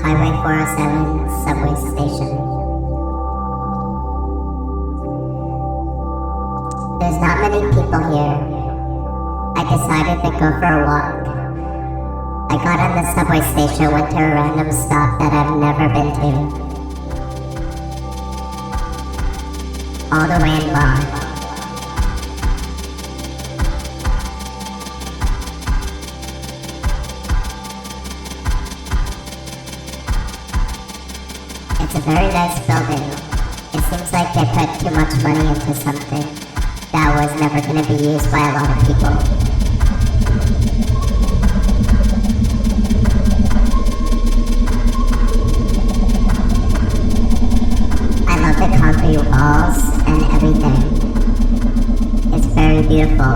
Highway 407 subway station. There's not many people here. I decided to go for a walk. I got on the subway station, went to a random stop that I've never been to. All the way in Bond. It's a very nice building. It seems like they put too much money into something that was never going to be used by a lot of people. I love the concrete walls and everything. It's very beautiful.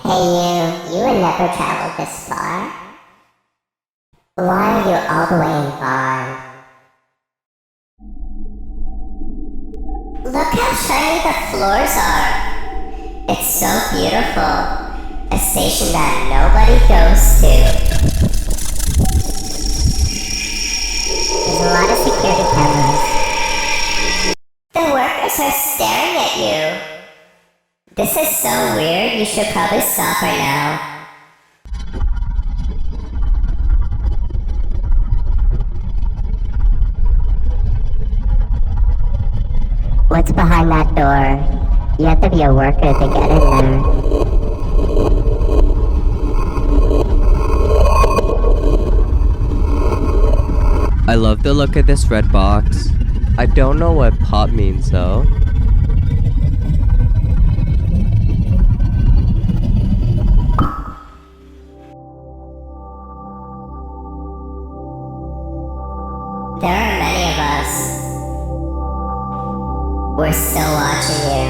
Hey you would never travel this far? Why are you all the way in Bond? Look how shiny the floors are. It's so beautiful. A station that nobody goes to. There's a lot of security cameras. The workers are staring at you. This is so weird, you should probably stop right now. What's behind that door? You have to be a worker to get in there. I love the look of this red box. I don't know what pop means though. There are many of us. We're still watching you.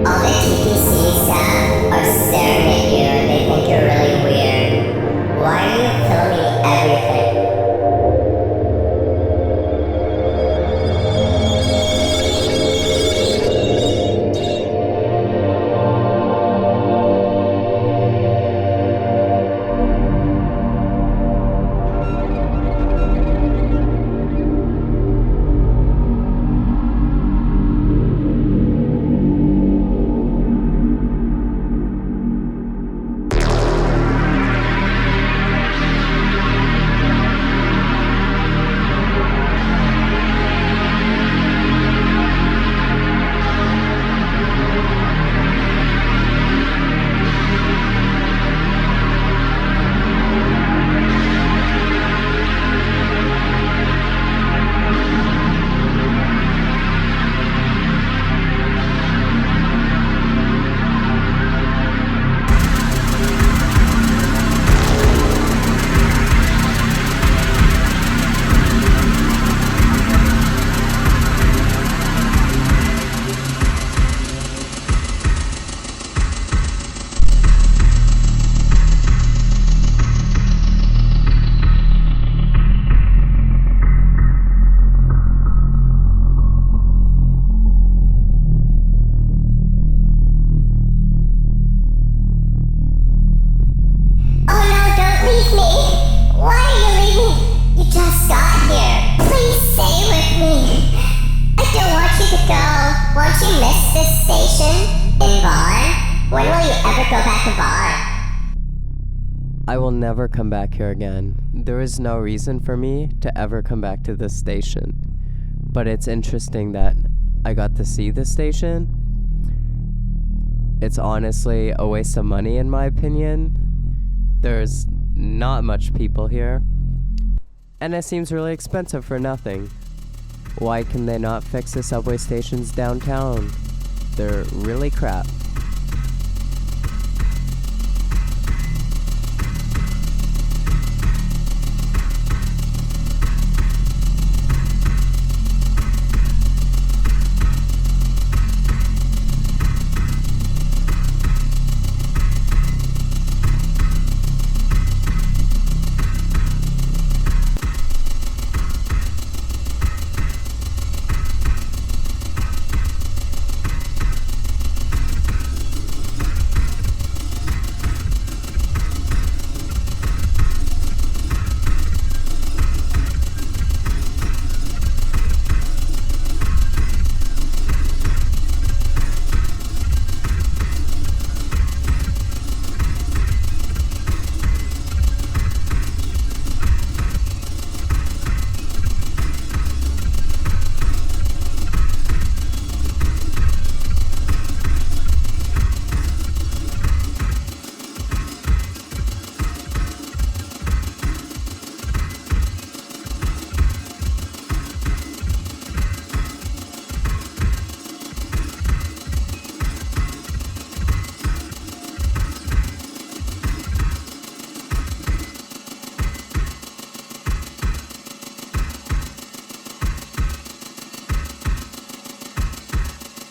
All the TPC staff are staring at you and they think you're really weird. Why are you filming everything? Won't you miss this station in Vaughn? When will you ever go back to Vaughn? I will never come back here again. There is no reason for me to ever come back to this station. But it's interesting that I got to see this station. It's honestly a waste of money in my opinion. There's not much people here. And it seems really expensive for nothing. Why can they not fix the subway stations downtown? They're really crap.